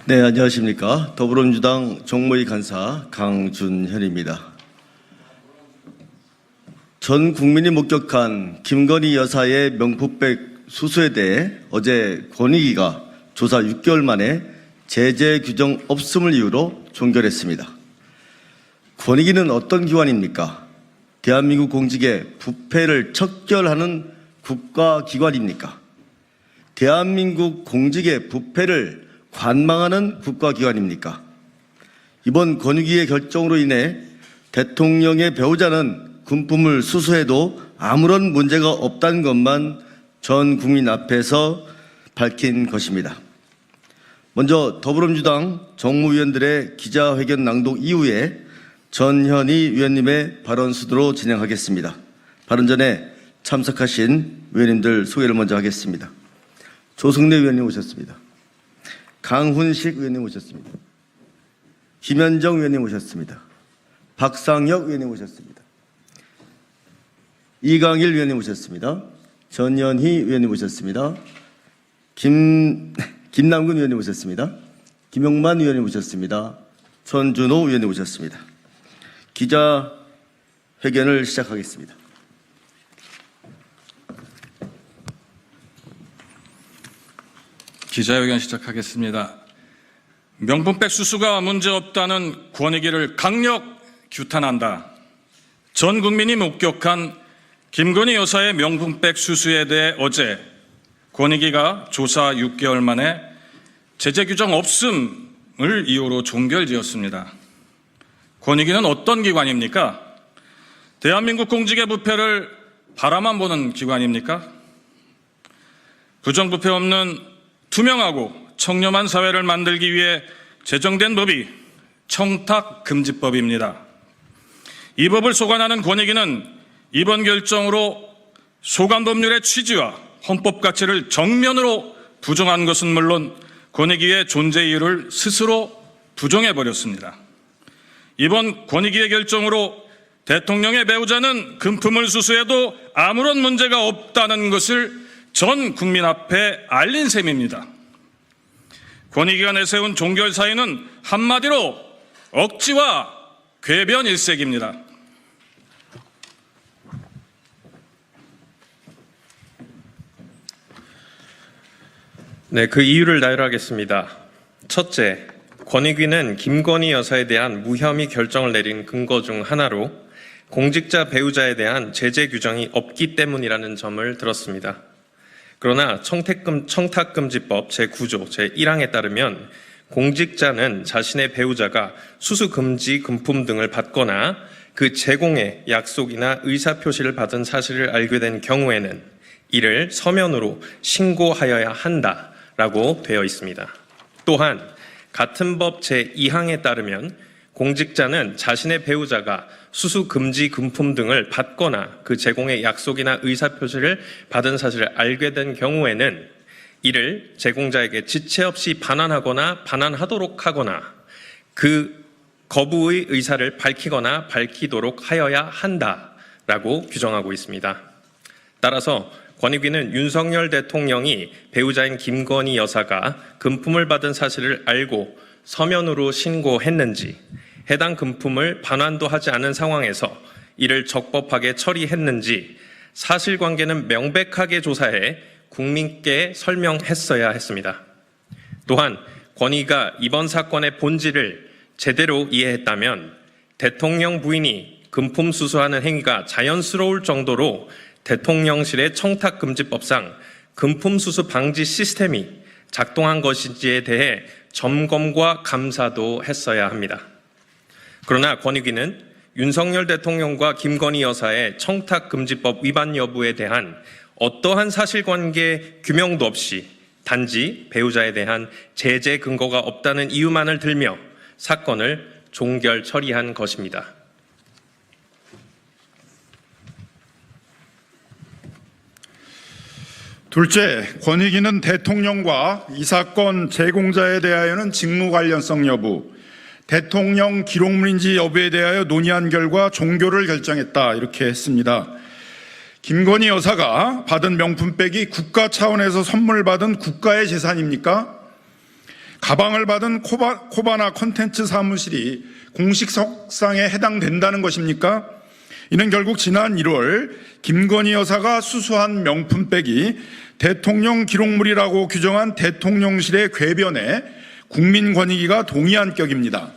네, 안녕하십니까. 더불어민주당 정무위 간사 강준현입니다. 전 국민이 목격한 김건희 여사의 명품백 수수에 대해 어제 권익위가 조사 6개월 만에 제재 규정 없음을 이유로 종결했습니다. 권익위는 어떤 기관입니까? 대한민국 공직의 부패를 척결하는 국가기관입니까? 대한민국 공직의 부패를 관망하는 국가기관입니까? 이번 권익위의 결정으로 인해 대통령의 배우자는 금품을 수수해도 아무런 문제가 없다는 것만 전 국민 앞에서 밝힌 것입니다. 먼저 더불어민주당 정무위원들의 기자회견 낭독 이후에 전현희 위원님의 발언 수도로 진행하겠습니다. 발언 전에 참석하신 위원님들 소개를 먼저 하겠습니다. 조승래 위원님 오셨습니다. 강훈식 위원님 오셨습니다. 김현정 위원님 오셨습니다. 박상혁 위원님 오셨습니다. 이강일 위원님 오셨습니다. 전현희 위원님 오셨습니다. 김남근 위원님 오셨습니다. 김용만 위원님 오셨습니다. 손준호 위원님 오셨습니다. 기자회견을 시작하겠습니다. 기자회견 시작하겠습니다. 명품백 수수가 문제없다는 권익위를 강력 규탄한다. 전 국민이 목격한 김건희 여사의 명품백 수수에 대해 어제 권익위가 조사 6개월 만에 제재 규정 없음을 이유로 종결지었습니다. 권익위는 어떤 기관입니까? 대한민국 공직의 부패를 바라만 보는 기관입니까? 부정부패 없는 투명하고 청렴한 사회를 만들기 위해 제정된 법이 청탁금지법입니다. 이 법을 소관하는 권익위는 이번 결정으로 소관법률의 취지와 헌법 가치를 정면으로 부정한 것은 물론 권익위의 존재 이유를 스스로 부정해버렸습니다. 이번 권익위의 결정으로 대통령의 배우자는 금품을 수수해도 아무런 문제가 없다는 것을 전 국민 앞에 알린 셈입니다. 권익위가 내세운 종결 사유는 한마디로 억지와 궤변 일색입니다. 네, 그 이유를 나열하겠습니다. 첫째, 권익위는 김건희 여사에 대한 무혐의 결정을 내린 근거 중 하나로 공직자 배우자에 대한 제재 규정이 없기 때문이라는 점을 들었습니다. 그러나 청탁금지법 제9조 제1항에 따르면 공직자는 자신의 배우자가 수수금지 금품 등을 받거나 그 제공의 약속이나 의사표시를 받은 사실을 알게 된 경우에는 이를 서면으로 신고하여야 한다라고 되어 있습니다. 또한 같은 법 제2항에 따르면 공직자는 자신의 배우자가 수수금지 금품 등을 받거나 그 제공의 약속이나 의사표시를 받은 사실을 알게 된 경우에는 이를 제공자에게 지체 없이 반환하거나 반환하도록 하거나 그 거부의 의사를 밝히거나 밝히도록 하여야 한다라고 규정하고 있습니다. 따라서 권익위는 윤석열 대통령이 배우자인 김건희 여사가 금품을 받은 사실을 알고 서면으로 신고했는지, 해당 금품을 반환도 하지 않은 상황에서 이를 적법하게 처리했는지 사실관계는 명백하게 조사해 국민께 설명했어야 했습니다. 또한 권익위가 이번 사건의 본질을 제대로 이해했다면 대통령 부인이 금품 수수하는 행위가 자연스러울 정도로 대통령실의 청탁금지법상 금품 수수 방지 시스템이 작동한 것인지에 대해 점검과 감사도 했어야 합니다. 그러나 권익위는 윤석열 대통령과 김건희 여사의 청탁금지법 위반 여부에 대한 어떠한 사실관계 규명도 없이 단지 배우자에 대한 제재 근거가 없다는 이유만을 들며 사건을 종결 처리한 것입니다. 둘째, 권익위는 대통령과 이 사건 제공자에 대하여는 직무 관련성 여부, 대통령 기록물인지 여부에 대하여 논의한 결과 종결을 결정했다 이렇게 했습니다. 김건희 여사가 받은 명품백이 국가 차원에서 선물 받은 국가의 재산입니까? 가방을 받은 코바나 콘텐츠 사무실이 공식 석상에 해당된다는 것입니까? 이는 결국 지난 1월 김건희 여사가 수수한 명품백이 대통령 기록물이라고 규정한 대통령실의 궤변에 국민권익위가 동의한 격입니다.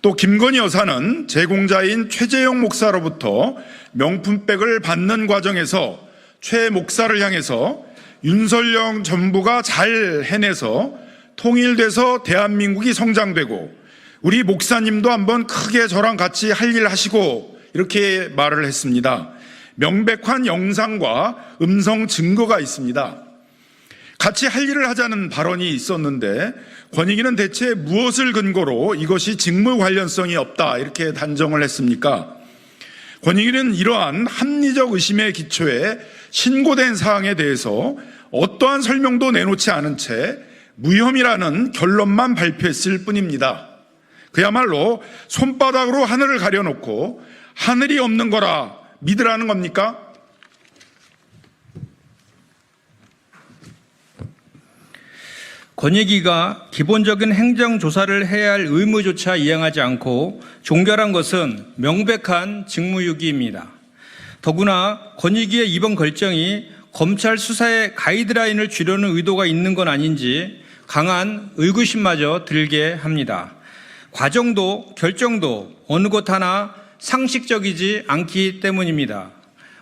또 김건희 여사는 제공자인 최재형 목사로부터 명품백을 받는 과정에서 최 목사를 향해서 윤석열 정부가 잘 해내서 통일돼서 대한민국이 성장되고 우리 목사님도 한번 크게 저랑 같이 할 일 하시고 이렇게 말을 했습니다. 명백한 영상과 음성 증거가 있습니다. 같이 할 일을 하자는 발언이 있었는데 권익위는 대체 무엇을 근거로 이것이 직무 관련성이 없다 이렇게 단정을 했습니까? 권익위는 이러한 합리적 의심의 기초에 신고된 사항에 대해서 어떠한 설명도 내놓지 않은 채 무혐의라는 결론만 발표했을 뿐입니다. 그야말로 손바닥으로 하늘을 가려놓고 하늘이 없는 거라 믿으라는 겁니까? 권익위가 기본적인 행정조사를 해야 할 의무조차 이행하지 않고 종결한 것은 명백한 직무유기입니다. 더구나 권익위의 이번 결정이 검찰 수사의 가이드라인을 주려는 의도가 있는 건 아닌지 강한 의구심마저 들게 합니다. 과정도 결정도 어느 것 하나 상식적이지 않기 때문입니다.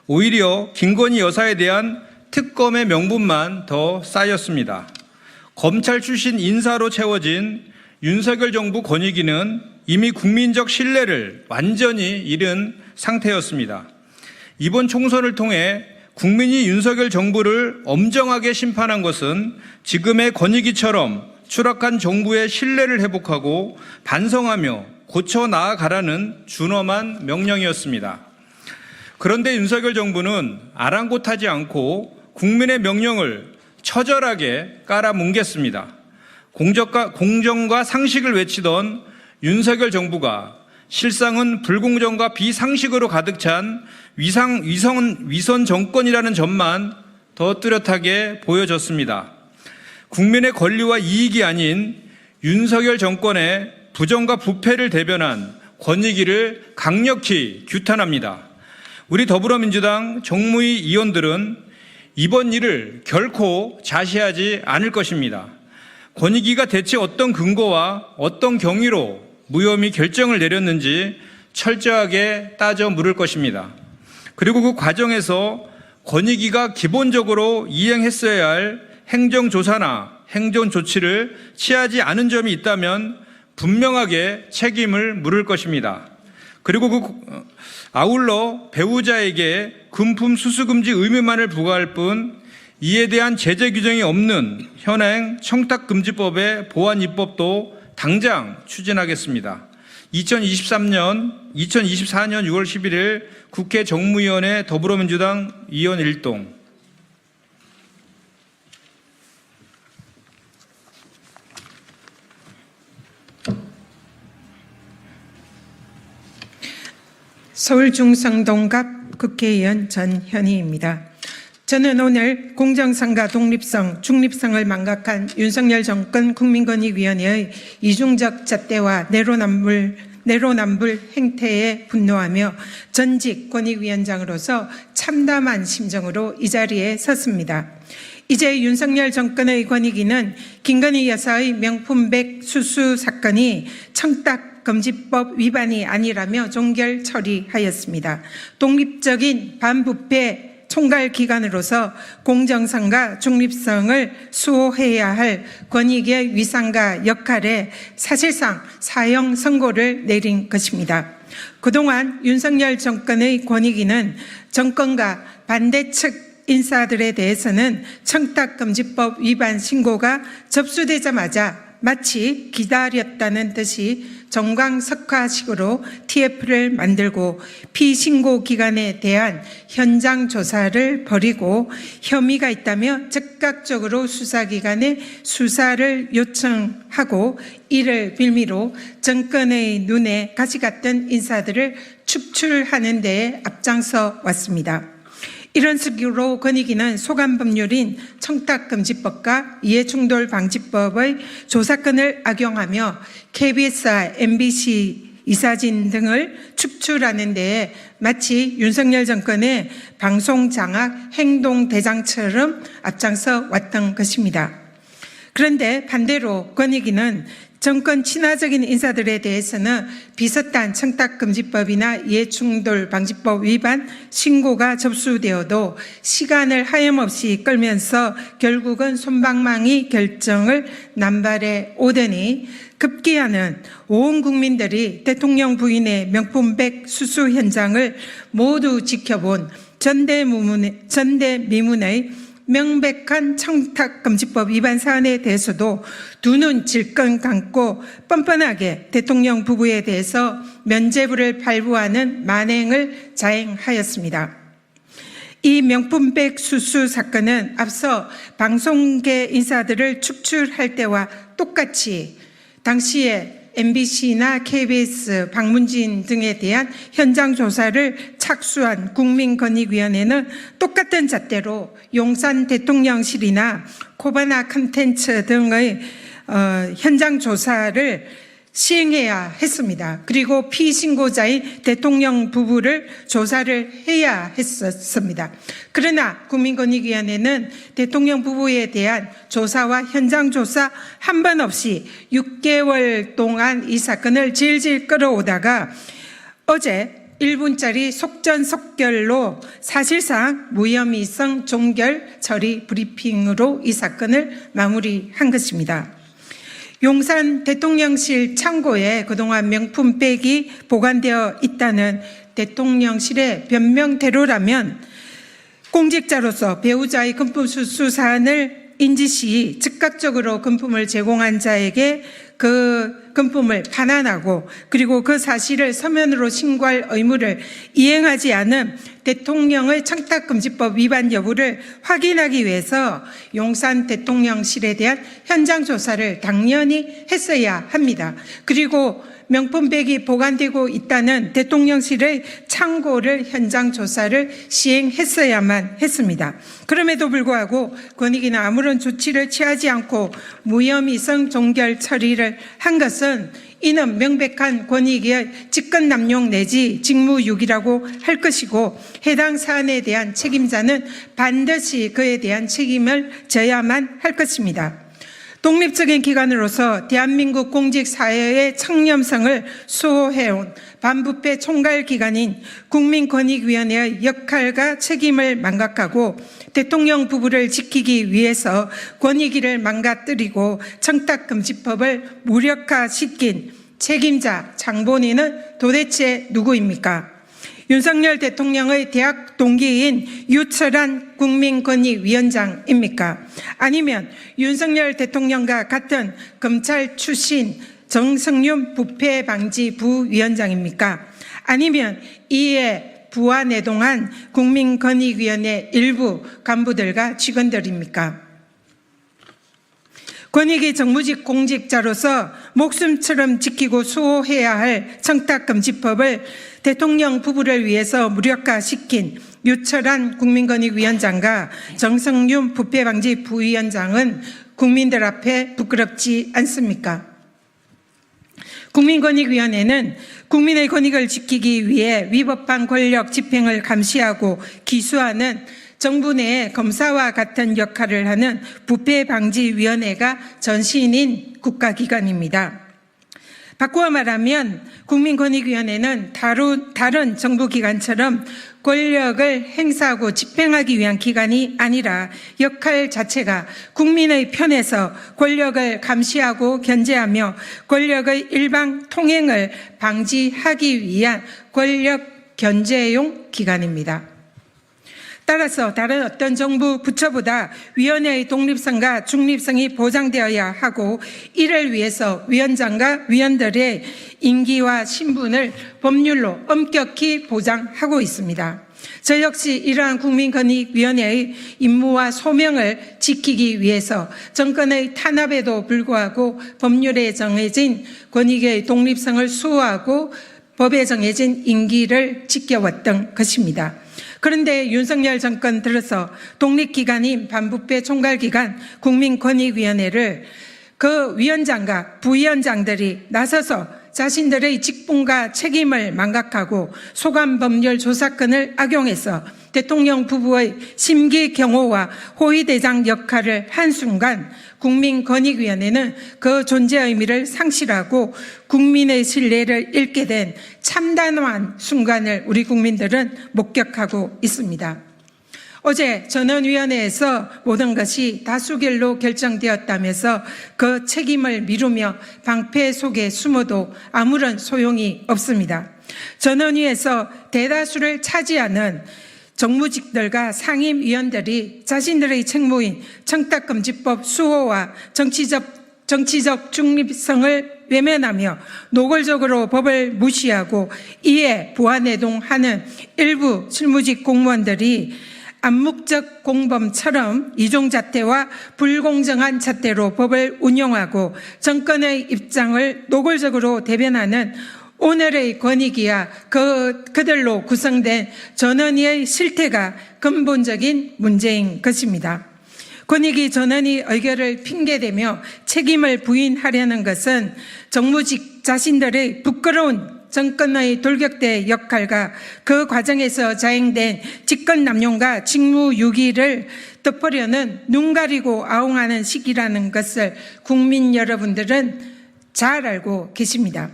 오히려 김건희 여사에 대한 특검의 명분만 더 쌓였습니다. 검찰 출신 인사로 채워진 윤석열 정부 권익위는 이미 국민적 신뢰를 완전히 잃은 상태였습니다. 이번 총선을 통해 국민이 윤석열 정부를 엄정하게 심판한 것은 지금의 권익위처럼 추락한 정부의 신뢰를 회복하고 반성하며 고쳐 나아가라는 준엄한 명령이었습니다. 그런데 윤석열 정부는 아랑곳하지 않고 국민의 명령을 처절하게 깔아뭉갰습니다. 공정과 상식을 외치던 윤석열 정부가 실상은 불공정과 비상식으로 가득 찬 위선 정권이라는 점만 더 뚜렷하게 보여졌습니다. 국민의 권리와 이익이 아닌 윤석열 정권의 부정과 부패를 대변한 권익위를 강력히 규탄합니다. 우리 더불어민주당 정무위 의원들은 이번 일을 결코 자시하지 않을 것입니다. 권익위가 대체 어떤 근거와 어떤 경위로 무혐의 결정을 내렸는지 철저하게 따져 물을 것입니다. 그리고 그 과정에서 권익위가 기본적으로 이행했어야 할 행정조사나 행정조치를 취하지 않은 점이 있다면 분명하게 책임을 물을 것입니다. 그리고 아울러 배우자에게 금품 수수금지 의무만을 부과할 뿐 이에 대한 제재 규정이 없는 현행 청탁금지법의 보완 입법도 당장 추진하겠습니다. 2024년 6월 11일 국회 정무위원회 더불어민주당 의원 1동. 서울 중성동갑 국회의원 전현희입니다. 저는 오늘 공정성과 독립성, 중립성을 망각한 윤석열 정권 국민권익위원회의 이중적 잣대와 내로남불 행태에 분노하며 전직 권익위원장으로서 참담한 심정으로 이 자리에 섰습니다. 이제 윤석열 정권의 권익위는 김건희 여사의 명품백 수수 사건이 청탁금지법 위반이 아니라며 종결 처리하였습니다. 독립적인 반부패 총괄기관으로서 공정성과 중립성을 수호해야 할 권익위의 위상과 역할에 사실상 사형 선고를 내린 것입니다. 그동안 윤석열 정권의 권익위는 정권과 반대측 인사들에 대해서는 청탁금지법 위반 신고가 접수되자마자 마치 기다렸다는 듯이 정광석화식으로 TF를 만들고 피신고 기관에 대한 현장 조사를 벌이고 혐의가 있다며 즉각적으로 수사기관에 수사를 요청하고 이를 빌미로 정권의 눈에 가시 같던 인사들을 축출하는 데에 앞장서 왔습니다. 이런 식으로 권익위는 소관법률인 청탁금지법과 이해충돌방지법의 조사권을 악용하며 KBS와 MBC 이사진 등을 축출하는 데에 마치 윤석열 정권의 방송장악 행동대장처럼 앞장서 왔던 것입니다. 그런데 반대로 권익위는 정권 친화적인 인사들에 대해서는 비슷한 청탁금지법이나 이해충돌방지법 위반 신고가 접수되어도 시간을 하염없이 끌면서 결국은 솜방망이 결정을 남발해 오더니 급기야는 온 국민들이 대통령 부인의 명품백 수수 현장을 모두 지켜본 전대미문의 명백한 청탁금지법 위반 사안에 대해서도 두 눈 질끈 감고 뻔뻔하게 대통령 부부에 대해서 면죄부를 발부하는 만행을 자행하였습니다. 이 명품백 수수 사건은 앞서 방송계 인사들을 축출할 때와 똑같이 당시에 MBC나 KBS, 박문진 등에 대한 현장 조사를 착수한 국민권익위원회는 똑같은 잣대로 용산 대통령실이나 코바나 콘텐츠 등의 현장 조사를 시행해야 했습니다. 그리고 피신고자인 대통령 부부를 조사를 해야 했었습니다. 그러나 국민권익위원회는 대통령 부부에 대한 조사와 현장 조사 한 번 없이 6개월 동안 이 사건을 질질 끌어오다가 어제 1분짜리 속전속결로 사실상 무혐의성 종결 처리 브리핑으로 이 사건을 마무리한 것입니다. 용산 대통령실 창고에 그동안 명품백이 보관되어 있다는 대통령실의 변명대로라면 공직자로서 배우자의 금품 수수 사안을 인지시 즉각적으로 금품을 제공한 자에게 그 금품을 반환하고 그리고 그 사실을 서면으로 신고할 의무를 이행하지 않은 대통령의 청탁금지법 위반 여부를 확인하기 위해서 용산 대통령실에 대한 현장 조사를 당연히 했어야 합니다. 그리고 명품백이 보관되고 있다는 대통령실의 창고를 현장 조사를 시행했어야만 했습니다. 그럼에도 불구하고 권익위는 아무런 조치를 취하지 않고 무혐의성 종결 처리를 한 것은 이는 명백한 권익위의 직권남용 내지 직무유기라고 할 것이고 해당 사안에 대한 책임자는 반드시 그에 대한 책임을 져야만 할 것입니다. 독립적인 기관으로서 대한민국 공직사회의 청렴성을 수호해온 반부패 총괄기관인 국민권익위원회의 역할과 책임을 망각하고 대통령 부부를 지키기 위해서 권익위를 망가뜨리고 청탁금지법을 무력화시킨 책임자 장본인은 도대체 누구입니까? 윤석열 대통령의 대학 동기인 유철한 국민권익위원장입니까? 아니면 윤석열 대통령과 같은 검찰 출신 정성윤 부패방지 부위원장입니까? 아니면 이에 부하내동한 국민권익위원회 일부 간부들과 직원들입니까? 권익위 정무직 공직자로서 목숨처럼 지키고 수호해야 할 청탁금지법을 대통령 부부를 위해서 무력화시킨 유철한 국민권익위원장과 정성윤 부패방지 부위원장은 국민들 앞에 부끄럽지 않습니까? 국민권익위원회는 국민의 권익을 지키기 위해 위법한 권력 집행을 감시하고 기수하는 정부 내의 검사와 같은 역할을 하는 부패방지위원회가 전신인 국가기관입니다. 바꾸어 말하면 국민권익위원회는 다른 정부기관처럼 권력을 행사하고 집행하기 위한 기관이 아니라 역할 자체가 국민의 편에서 권력을 감시하고 견제하며 권력의 일방 통행을 방지하기 위한 권력 견제용 기관입니다. 따라서 다른 어떤 정부 부처보다 위원회의 독립성과 중립성이 보장되어야 하고 이를 위해서 위원장과 위원들의 임기와 신분을 법률로 엄격히 보장하고 있습니다. 저 역시 이러한 국민권익위원회의 임무와 소명을 지키기 위해서 정권의 탄압에도 불구하고 법률에 정해진 권익의 독립성을 수호하고 법에 정해진 임기를 지켜왔던 것입니다. 그런데 윤석열 정권 들어서 독립기관인 반부패 총괄기관 국민권익위원회를 그 위원장과 부위원장들이 나서서 자신들의 직분과 책임을 망각하고 소관법률 조사권을 악용해서 대통령 부부의 심기 경호와 호위대장 역할을 한 순간 국민권익위원회는 그 존재 의미를 상실하고 국민의 신뢰를 잃게 된 참담한 순간을 우리 국민들은 목격하고 있습니다. 어제 전원위원회에서 모든 것이 다수결로 결정되었다면서 그 책임을 미루며 방패 속에 숨어도 아무런 소용이 없습니다. 전원위에서 대다수를 차지하는 정무직들과 상임위원들이 자신들의 책무인 청탁금지법 수호와 정치적 중립성을 외면하며 노골적으로 법을 무시하고 이에 부안해동하는 일부 실무직 공무원들이 암묵적 공범처럼 이종잣대와 불공정한 잣대로 법을 운용하고 정권의 입장을 노골적으로 대변하는 오늘의 권익위와 그들로 구성된 전원위의 실태가 근본적인 문제인 것입니다. 권익위 전원위 의결을 핑계대며 책임을 부인하려는 것은 정무직 자신들의 부끄러운 정권의 돌격대 역할과 그 과정에서 자행된 직권남용과 직무유기를 덮으려는 눈 가리고 아웅하는 시기라는 것을 국민 여러분들은 잘 알고 계십니다.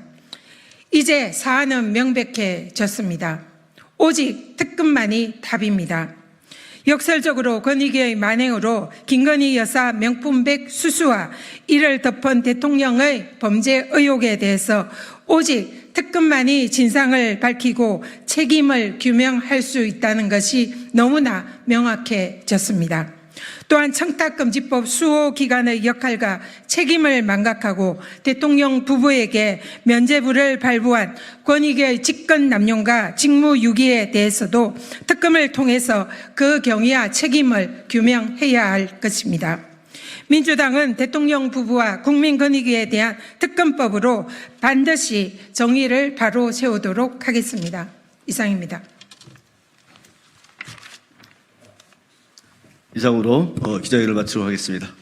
이제 사안은 명백해졌습니다. 오직 특검만이 답입니다. 역설적으로 권익위의 만행으로 김건희 여사 명품백 수수와 이를 덮은 대통령의 범죄 의혹에 대해서 오직 특검만이 진상을 밝히고 책임을 규명할 수 있다는 것이 너무나 명확해졌습니다. 또한 청탁금지법 수호 기관의 역할과 책임을 망각하고 대통령 부부에게 면죄부를 발부한 권익위의 직권남용과 직무유기에 대해서도 특검을 통해서 그 경위와 책임을 규명해야 할 것입니다. 민주당은 대통령 부부와 국민권익위에 대한 특검법으로 반드시 정의를 바로 세우도록 하겠습니다. 이상입니다. 이상으로 기자회견을 마치도록 하겠습니다.